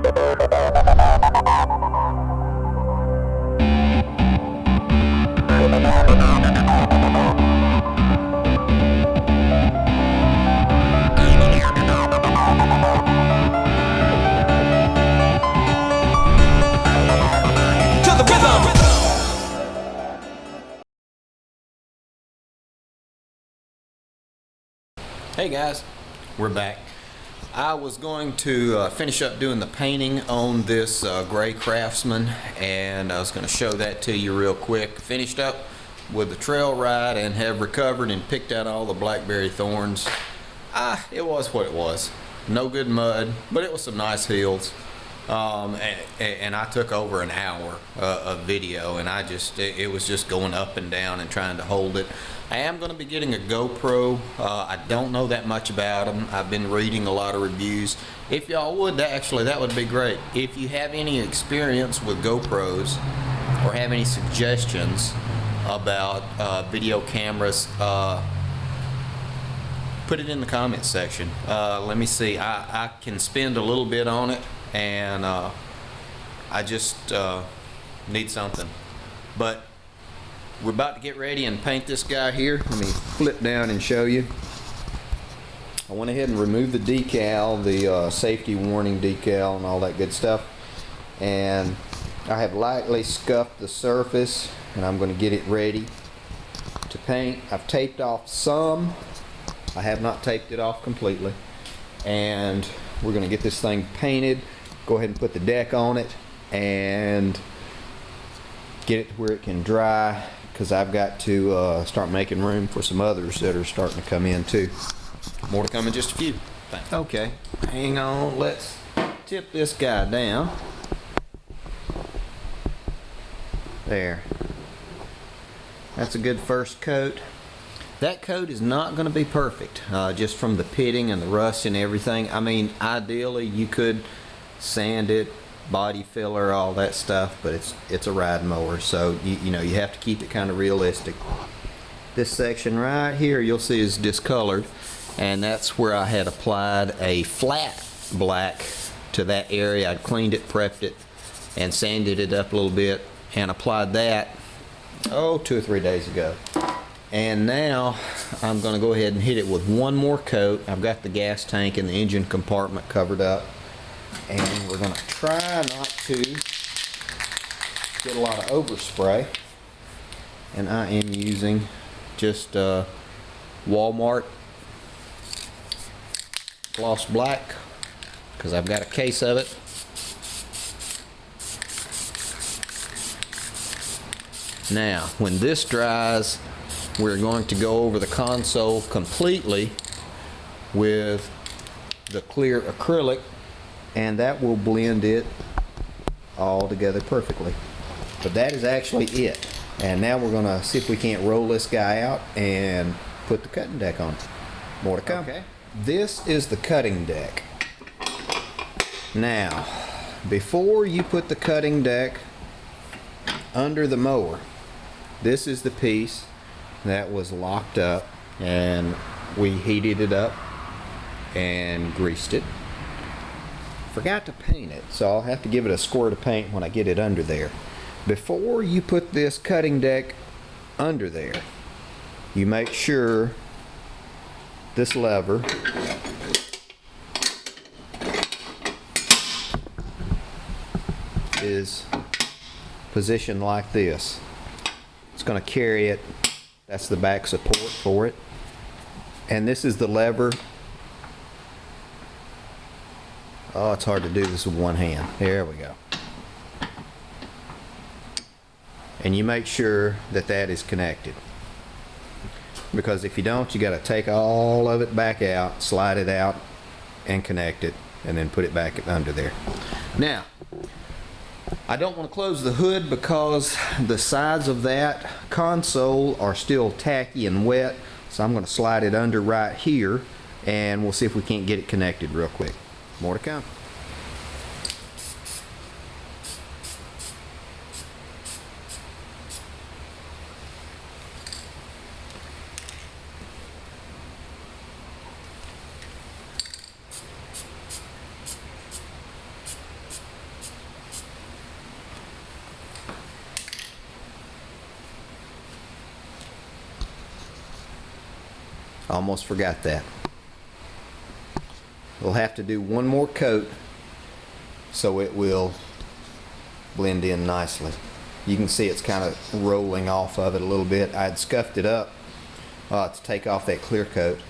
Hey guys, we're back. I was going to finish up doing the painting on this gray Craftsman, and I was going to show that to you real quick. Finished up with the trail ride and have recovered and picked out all the blackberry thorns. It was what it was. No good mud, but it was some nice hills. And I took over an hour of video, and it was just going up and down and trying to hold it. I am going to be getting a GoPro. I don't know that much about them. I've been reading a lot of reviews. If y'all would, that would be great. If you have any experience with GoPros or have any suggestions about video cameras, put it in the comments section. Let me see. I can spend a little bit on it, and I just need something. But we're about to get ready and paint this guy here. Let me flip down and show you. I went ahead and removed the decal, the safety warning decal and all that good stuff. And I have lightly scuffed the surface, and I'm going to get it ready to paint. I've taped off some. I have not taped it off completely. And we're going to get this thing painted, go ahead and put the deck on it, and get it to where it can dry, because I've got to start making room for some others that are starting to come in too. More to come in just a few. Thanks. Okay, hang on, let's tip this guy down. There. That's a good first coat. That coat is not going to be perfect, just from the pitting and the rust and everything. I mean, ideally you could sand it, body filler, all that stuff, but it's a ride mower, so you know, you have to keep it kind of realistic. This section right here you'll see is discolored, and that's where I had applied a flat black to that area. I'd cleaned it, prepped it, and sanded it up a little bit, and applied that 2 or 3 days ago. And now I'm going to go ahead and hit it with one more coat. I've got the gas tank and the engine compartment covered up, and we're going to try not to get a lot of overspray. And I am using just Walmart gloss black, because I've got a case of it. Now when this dries, we're going to go over the console completely with the clear acrylic, and that will blend it all together perfectly. But that is actually it. And now we're going to see if we can't roll this guy out and put the cutting deck on. More to come. Okay. This is the cutting deck. Now, before you put the cutting deck under the mower, this is the piece that was locked up, and we heated it up and greased it. Forgot to paint it, so I'll have to give it a squirt of paint when I get it under there. Before you put this cutting deck under there, you make sure this lever is positioned like this. It's going to carry it. That's the back support for it. And this is the lever. Oh, it's hard to do this with one hand. There we go. And you make sure that that is connected, because if you don't, you got to take all of it back out, slide it out, and connect it, and then put it back under there. Now, I don't want to close the hood because the sides of that console are still tacky and wet, so I'm going to slide it under right here, and we'll see if we can't get it connected real quick. More to come. Almost forgot that. We'll have to do one more coat so it will blend in nicely. You can see it's kind of rolling off of it a little bit. I had scuffed it up to take off that clear coat,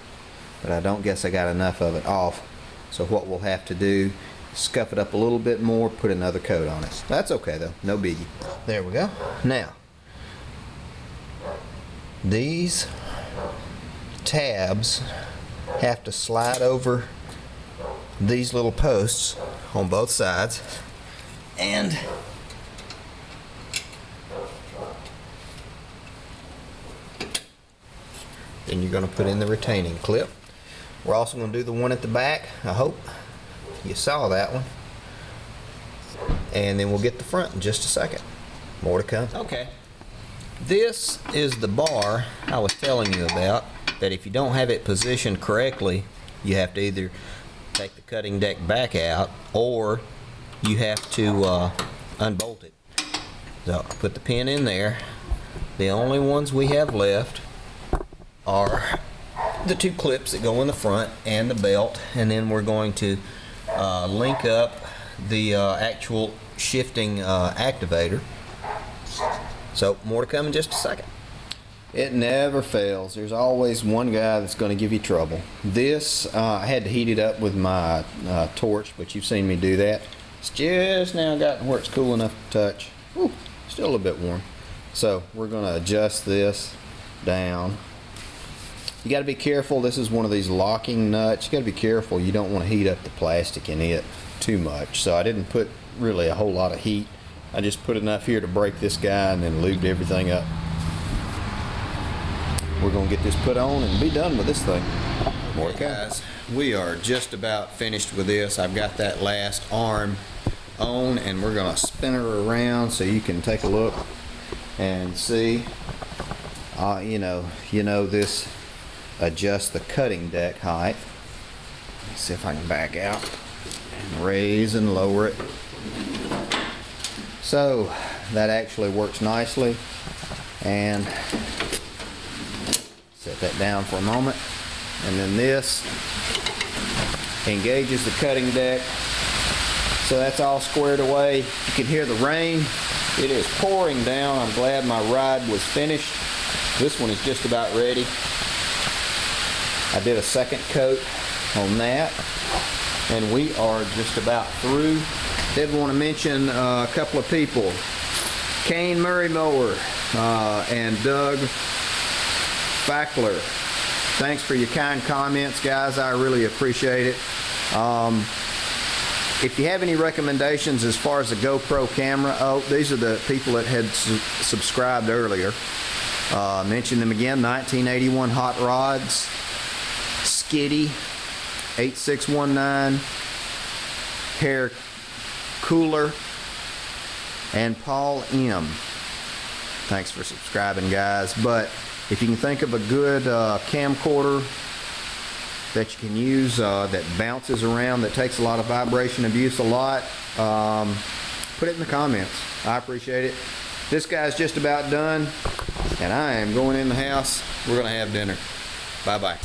but I don't guess I got enough of it off. So what we'll have to do is scuff it up a little bit more, put another coat on it. That's okay though, no biggie. There we go. Now, these tabs have to slide over these little posts on both sides, and then you're going to put in the retaining clip. We're also going to do the one at the back. I hope you saw that one. And then we'll get the front in just a second. More to come. Okay. This is the bar I was telling you about, that if you don't have it positioned correctly, you have to either take the cutting deck back out or you have to unbolt it. So put the pin in there. The only ones we have left are the two clips that go in the front and the belt, and then we're going to link up the actual shifting activator. So more to come in just a second. It never fails. There's always one guy that's going to give you trouble. This, I had to heat it up with my torch, but you've seen me do that. It's just now gotten where it's cool enough to touch. Whew, still a little bit warm. So we're going to adjust this down. You got to be careful. This is one of these locking nuts. You got to be careful. You don't want to heat up the plastic in it too much. So I didn't put really a whole lot of heat. I just put enough here to break this guy and then lubed everything up. We're going to get this put on and be done with this thing. More to come. Guys, we are just about finished with this. I've got that last arm on, and we're going to spin her around so you can take a look and see. You know this adjusts the cutting deck height. Let's see if I can back out and raise and lower it. So that actually works nicely. And set that down for a moment, and then this engages the cutting deck. So that's all squared away. You can hear the rain. It is pouring down. I'm glad my ride was finished. This one is just about ready. I did a second coat on that, and we are just about through. Did want to mention a couple of people, Kane Murray Mower and Doug Fackler. Thanks for your kind comments, guys. I really appreciate it. If you have any recommendations as far as the GoPro camera, these are the people that had subscribed earlier. Mention them again: 1981 Hot Rods, Skitty, 8619, Hair Cooler, and Paul M. Thanks for subscribing, guys. But if you can think of a good camcorder that you can use that bounces around, that takes a lot of vibration abuse a lot, put it in the comments. I appreciate it. This guy's just about done, and I am going in the house. We're going to have dinner. Bye-bye.